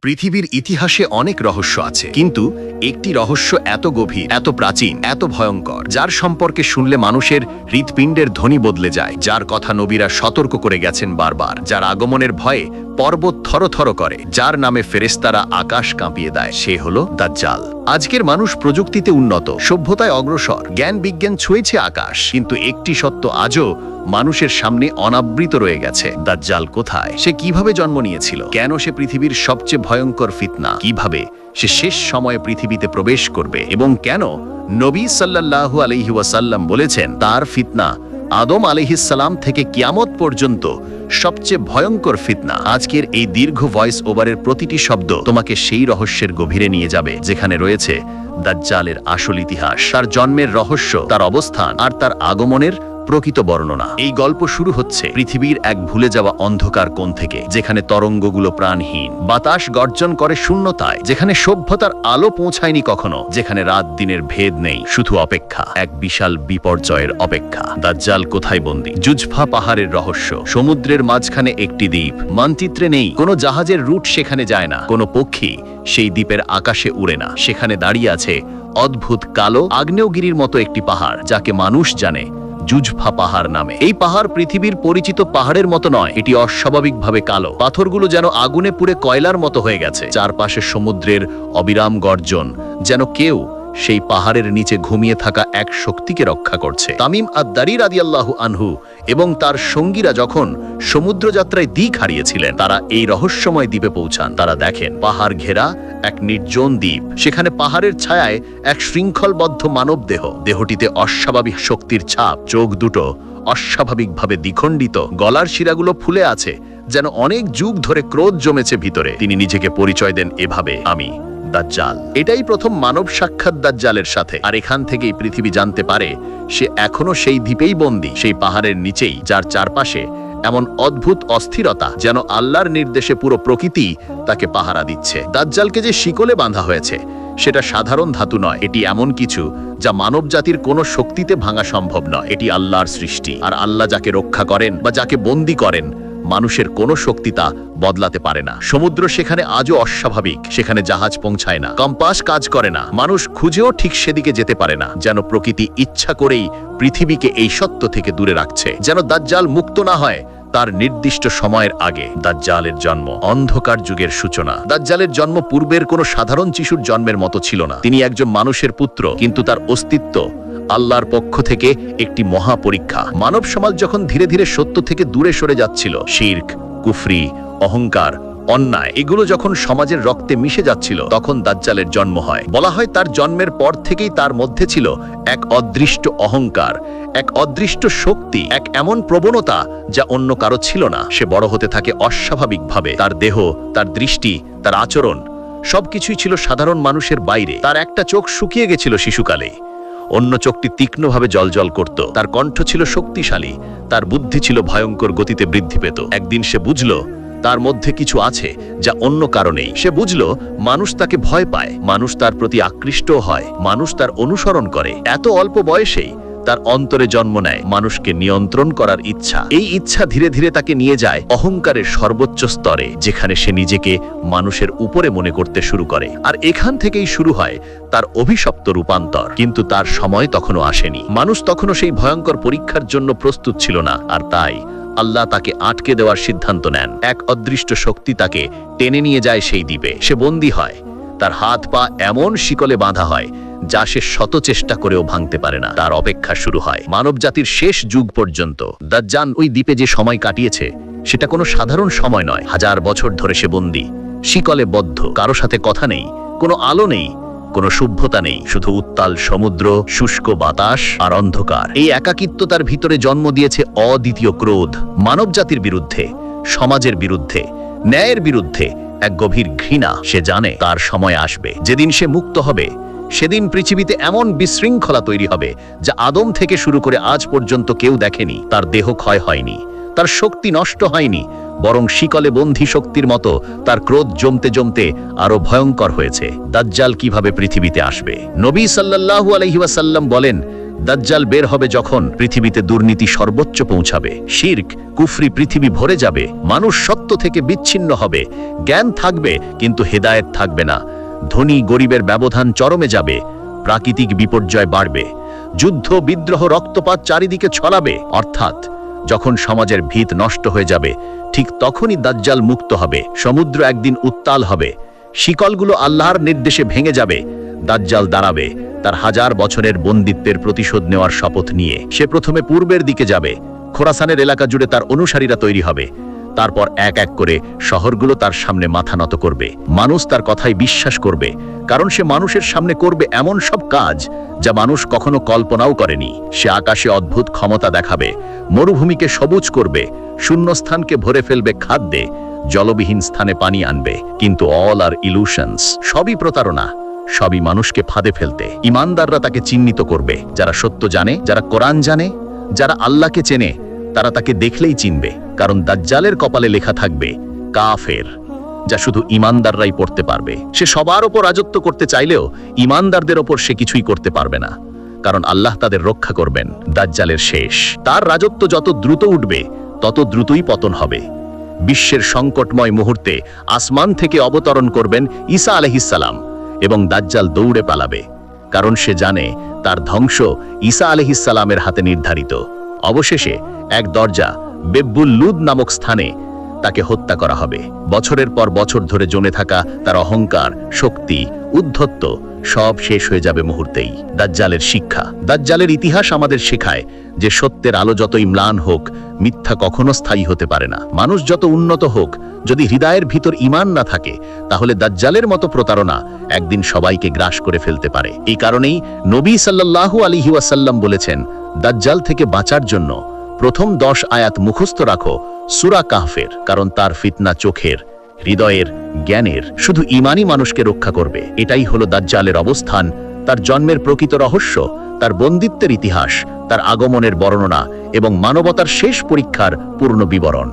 পৃথিবীর ইতিহাসে অনেক রহস্য আছে, কিন্তু একটি রহস্য এত গভীর, এত প্রাচীন, এত ভয়ঙ্কর, যার সম্পর্কে শুনলে মানুষের হৃৎপিণ্ডের ধ্বনি বদলে যায়, যার কথা নবীরা সতর্ক করে গেছেন বারবার, যার আগমনের ভয়ে পর্বত থরথর করে, যার নামে ফেরেশতারা আকাশ কাঁপিয়ে দেয়, সে হলো দাজ্জাল। আজকের মানুষ প্রযুক্তিতে উন্নত, সভ্যতায় অগ্রসর, জ্ঞান বিজ্ঞান ছুঁয়েছে আকাশ, কিন্তু একটি সত্য আজও মানুষের সামনে অনাবৃত রয়ে গেছে। দাজ্জাল কোথায়? সে কিভাবে জন্ম নিয়েছিল? কেন সে পৃথিবীর সবচেয়ে ভয়ঙ্কর ফিতনা? কিভাবে সে শেষ সময়ে পৃথিবীতে প্রবেশ করবে? এবং কেন নবী সাল্লাল্লাহু আলাইহি ওয়াসাল্লাম বলেছেন তার ফিতনা আদম আলাইহিস সালাম থেকে কিয়ামত পর্যন্ত সবচেয়ে ভয়ঙ্কর ফিতনা? আজকের এই দীর্ঘ ভয়েস ওভারের প্রতিটি শব্দ তোমাকে সেই রহস্যের গভীরে নিয়ে যাবে যেখানে রয়েছে দাজ্জালের আসল ইতিহাস, তার জন্মের রহস্য, তার অবস্থান আর তার আগমনের প্রকৃত বর্ণনা। এই গল্প শুরু হচ্ছে পৃথিবীর এক ভুলে যাওয়া অন্ধকার কোণ থেকে, যেখানে তরঙ্গগুলো প্রাণহীন, বাতাস গর্জন করে শূন্যতায়, যেখানে সভ্যতার আলো পৌঁছায়নি কখনো, যেখানে রাত দিনের ভেদ নেই, শুধু অপেক্ষা, এক বিশাল বিপর্যয়ের অপেক্ষা। দাজ্জাল কোথায় বন্দী? জুজফা পাহাড়ের রহস্য। সমুদ্রের মাঝখানে একটি দ্বীপ, মানচিত্রে নেই, কোনো জাহাজের রুট সেখানে যায় না, কোনো পক্ষী সেই দ্বীপের আকাশে উড়ে না। সেখানে দাঁড়িয়ে আছে অদ্ভুত কালো আগ্নেয়গিরির মতো একটি পাহাড়, যাকে মানুষ জানে জুজফা পাহাড় নামে। এই পাহাড় পৃথিবীর পরিচিত পাহাড়ের মতো নয়, এটি অস্বাভাবিকভাবে কালো, পাথরগুলো যেন আগুনে পুড়ে কয়লার মতো হয়ে গেছে, চারপাশে সমুদ্রের অবিরাম গর্জন, যেন কেউ সেই পাহাড়ের নিচে ঘুমিয়ে থাকা এক শক্তিকে রক্ষা করছে। তামিম আদ-দারি রাদিয়াল্লাহু আনহু এবং তার সঙ্গীরা যখন সমুদ্র যাত্রায় দিক হারিয়েছিলেন, তারা এই রহস্যময় দ্বীপে পৌঁছান। তারা দেখেন পাহাড় ঘেরা এক নির্জন দ্বীপ, সেখানে পাহাড়ের ছায়ায় এক শৃঙ্খলবদ্ধ মানব দেহ, দেহটিতে অস্বাভাবিক শক্তির ছাপ, চোখ দুটো অস্বাভাবিকভাবে দ্বিখণ্ডিত, গলার শিরাগুলো ফুলে আছে, যেন অনেক যুগ ধরে ক্রোধ জমেছে ভিতরে। তিনি নিজেকে পরিচয় দেন এভাবে, আমি দাজ্জাল। এটাই প্রথম মানব সাক্ষাৎ দাজ্জালের সাথে। আর এখান থেকেই পৃথিবী জানতে পারে সে এখনো সেই দ্বীপেই বন্দী, সেই পাহাড়ের নিচেই, যার চারপাশে এমন অদ্ভুত অস্থিরতা, যেন আল্লাহর নির্দেশে পুরো প্রকৃতি তাকে পাহারা দিচ্ছে। দাজ্জালকে যে শিকলে বাঁধা হয়েছে সেটা সাধারণ ধাতু নয়, এটি এমন কিছু যা মানব জাতির কোনো শক্তিতে ভাঙা সম্ভব নয়। এটি আল্লাহর সৃষ্টি, আর আল্লাহ যাকে রক্ষা করেন বা যাকে বন্দী করেন, মানুষের কোনো শক্তি তা বদলাতে পারে না। সমুদ্র সেখানে আজও অস্বাভাবিক, সেখানে জাহাজ পৌঁছায় না, কম্পাস কাজ করে না, মানুষ খুঁজেও ঠিক সেদিকে যেতে পারে না, যেন প্রকৃতি ইচ্ছা করেই পৃথিবীকে এই সত্য থেকে দূরে রাখছে, যেন দাজ্জাল মুক্ত না হয় তার নির্দিষ্ট সময়ের আগে। দাজ্জালের জন্ম অন্ধকার যুগের সূচনা। দাজ্জালের জন্ম পূর্বের কোনো সাধারণ শিশুর জন্মের মতো ছিল না। তিনি একজন মানুষের পুত্র, কিন্তু তার অস্তিত্ব আল্লাহর পক্ষ থেকে একটি মহা পরীক্ষা। মানব সমাজ যখন ধীরে ধীরে সত্য থেকে দূরে সরে যাচ্ছিল, শিরক, কুফরি, অহংকার, অন্যায় এগুলো যখন সমাজের রক্তে মিশে যাচ্ছিল, তখন দাজ্জালের জন্ম হয়। বলা হয় তার জন্মের পর থেকেই তার মধ্যে ছিল এক অদৃষ্ট অহংকার, এক অদৃষ্ট শক্তি, এক এমন প্রবণতা যা অন্য কারো ছিল না। সে বড় হতে থাকে অস্বাভাবিকভাবে, তার দেহ, তার দৃষ্টি, তার আচরণ সবকিছুই ছিল সাধারণ মানুষের বাইরে। তার একটা চোখ শুকিয়ে গেছিল শিশুকালে, অন্য চোখটি তীক্ষ্ণভাবে জ্বলজ্বল করত, তার কণ্ঠ ছিল শক্তিশালী, তার বুদ্ধি ছিল ভয়ঙ্কর গতিতে বৃদ্ধি পেত। একদিন সে বুঝল তার মধ্যে কিছু আছে যা অন্য কারণেই। সে বুঝল মানুষ তাকে ভয় পায়, মানুষ তার প্রতি আকৃষ্ট হয়, মানুষ তার অনুসরণ করে। এত অল্প বয়সেই তার অন্তরে জন্ম নেয় মানুষকে নিয়ন্ত্রণ করার ইচ্ছা। এই ইচ্ছা ধীরে ধীরে তাকে নিয়ে যায় অহংকারের সর্বোচ্চ স্তরে, যেখানে সে নিজেকে মানুষের উপরে মনে করতে শুরু করে। আর এখান থেকেই শুরু হয় তার অভিশপ্ত রূপান্তর। কিন্তু তার সময় তখনও আসেনি, মানুষ তখনও সেই ভয়ঙ্কর পরীক্ষার জন্য প্রস্তুত ছিল না। আর তাই আল্লাহ তাকে আটকে দেওয়ার সিদ্ধান্ত নেন। এক অদৃষ্ট শক্তি তাকে টেনে নিয়ে যায় সেই দ্বীপে। সে বন্দী হয়, তার হাত পা এমন শিকলে বাঁধা হয় যা সে শত চেষ্টা করেও ভাঙতে পারে না। তার অপেক্ষা শুরু হয় মানব জাতির শেষ যুগ পর্যন্ত। দাজ্জাল ওই দ্বীপে যে সময় কাটিয়েছে সেটা কোনো সাধারণ সময় নয়। 1000 বছর ধরে সে বন্দী, শিকলে বদ্ধ, কারো সাথে কথা নেই, কোনো আলো নেই, কোনো সভ্যতা নেই, শুধু উত্তাল সমুদ্র, শুষ্ক বাতাস আর অন্ধকার। এই একাকিত্ব তার ভিতরে জন্ম দিয়েছে অদ্বিতীয় ক্রোধ, মানব জাতির বিরুদ্ধে, সমাজের বিরুদ্ধে, ন্যায়ের বিরুদ্ধে এক গভীর ঘৃণা। সে জানে তার সময় আসবে, যেদিন সে মুক্ত হবে, সেদিন পৃথিবীতে এমন বিশৃঙ্খলা তৈরি হবে যা আদম থেকে শুরু করে আজ পর্যন্ত কেউ দেখেনি। তার দেহ ক্ষয় হয়নি, তার শক্তি নষ্ট হয়নি, বরং শিকলে বন্ধী শক্তির মতো তার ক্রোধ জমতে জমতে আরো ভয়ঙ্কর হয়েছে। দাজ্জাল কিভাবে পৃথিবীতে আসবে? নবী সাল্লাল্লাহু আলাইহি ওয়াসাল্লাম বলেন, দাজ্জাল বের হবে যখন পৃথিবীতে দুর্নীতি সর্বোচ্চ পৌঁছাবে, শিরক কুফরি পৃথিবী ভরে যাবে, মানুষ সত্য থেকে বিচ্ছিন্ন হবে, জ্ঞান থাকবে কিন্তু হেদায়েত থাকবে না, ধনী গরিবের ব্যবধান চরমে যাবে, প্রাকৃতিক বিপর্যয় বাড়বে, যুদ্ধ বিদ্রোহ রক্তপাত চারিদিকে ছড়াবে। অর্থাৎ যখন সমাজের ভিত নষ্ট হয়ে যাবে ঠিক তখনই দাজ্জাল মুক্ত হবে। সমুদ্র একদিন উত্তাল হবে, শিকলগুলো আল্লাহর নির্দেশে ভেঙে যাবে, দাজ্জাল দাঁড়াবে তার 1000 বছরের বন্দিত্বের প্রতিশোধ নেওয়ার শপথ নিয়ে। সে প্রথমে পূর্বের দিকে যাবে, খোরাসানের এলাকা জুড়ে তার অনুসারীরা তৈরি হবে, তারপর এক এক করে শহরগুলো তার সামনে মাথা নত করবে। মানুষ তার কথাই বিশ্বাস করবে, কারণ সে মানুষের সামনে করবে এমন সব কাজ যা মানুষ কখনো কল্পনাও করেনি। সে আকাশে অদ্ভুত ক্ষমতা দেখাবে, মরুভূমিকে সবুজ করবে, শূন্যস্থানকে ভরে ফেলবে খাদ্যে, জলবিহীন স্থানে পানি আনবে। কিন্তু অল আর ইলুশনস, সবই প্রতারণা, সবই মানুষকে ফাঁদে ফেলতে। ইমানদাররা তাকে চিহ্নিত করবে, যারা সত্য জানে, যারা কোরআন জানে, যারা আল্লাহকে চেনে, তারা তাকে দেখলেই চিনবে, কারণ দাজ্জালের কপালে লেখা থাকবে কাফের, যা শুধু ইমানদাররাই পড়তে পারবে। সে সবার ওপর রাজত্ব করতে চাইলেও ইমানদারদের ওপর সে কিছুই করতে পারবে না, কারণ আল্লাহ তাদের রক্ষা করবেন। দাজ্জালের শেষ, তার রাজত্ব যত দ্রুত উঠবে তত দ্রুতই পতন হবে। বিশ্বের সংকটময় মুহূর্তে আসমান থেকে অবতরণ করবেন ঈসা আলাইহিসসালাম এবং দাজ্জাল দৌড়ে পালাবে, কারণ সে জানে তার ধ্বংস ঈসা আলাইহিসসালামের হাতে নির্ধারিত। অবশেষে এক দরজা বেব্বুল লুদ নামক স্থানে তাকে হত্যা করা হবে। বছরের পর বছর ধরে জমে থাকা তার অহংকার, শক্তি, উদ্ধত্ত সব শেষ হয়ে যাবে মুহূর্তেই। দাজ্জালের শিক্ষা, দাজ্জালের ইতিহাস আমাদের শেখায় যে সত্যের আলো যতই ম্লান হোক, মিথ্যা কখনো স্থায়ী হতে পারে না। মানুষ যত উন্নত হোক, যদি হৃদয়ের ভিতর ঈমান না থাকে, তাহলে দাজ্জালের মতো প্রতারণা একদিন সবাইকে গ্রাস করে ফেলতে পারে। এই কারণেই নবী সাল্লাল্লাহু আলাইহি ওয়াসাল্লাম বলেছেন, দাজ্জাল থেকে বাঁচার জন্য প্রথম 10 আয়াত মুখস্থ রাখো সূরা কাহফের, কারণ তার ফিতনা চোখের, হৃদয়ের, জ্ঞানের, শুধু ঈমানই মানুষকে রক্ষা করবে। এটাই হলো দাজ্জালের অবস্থান, তার জন্মের প্রকৃত রহস্য, তার বন্দিত্বের ইতিহাস, তার আগমনের বর্ণনা এবং মানবতার শেষ পরীক্ষার পূর্ণ বিবরণ।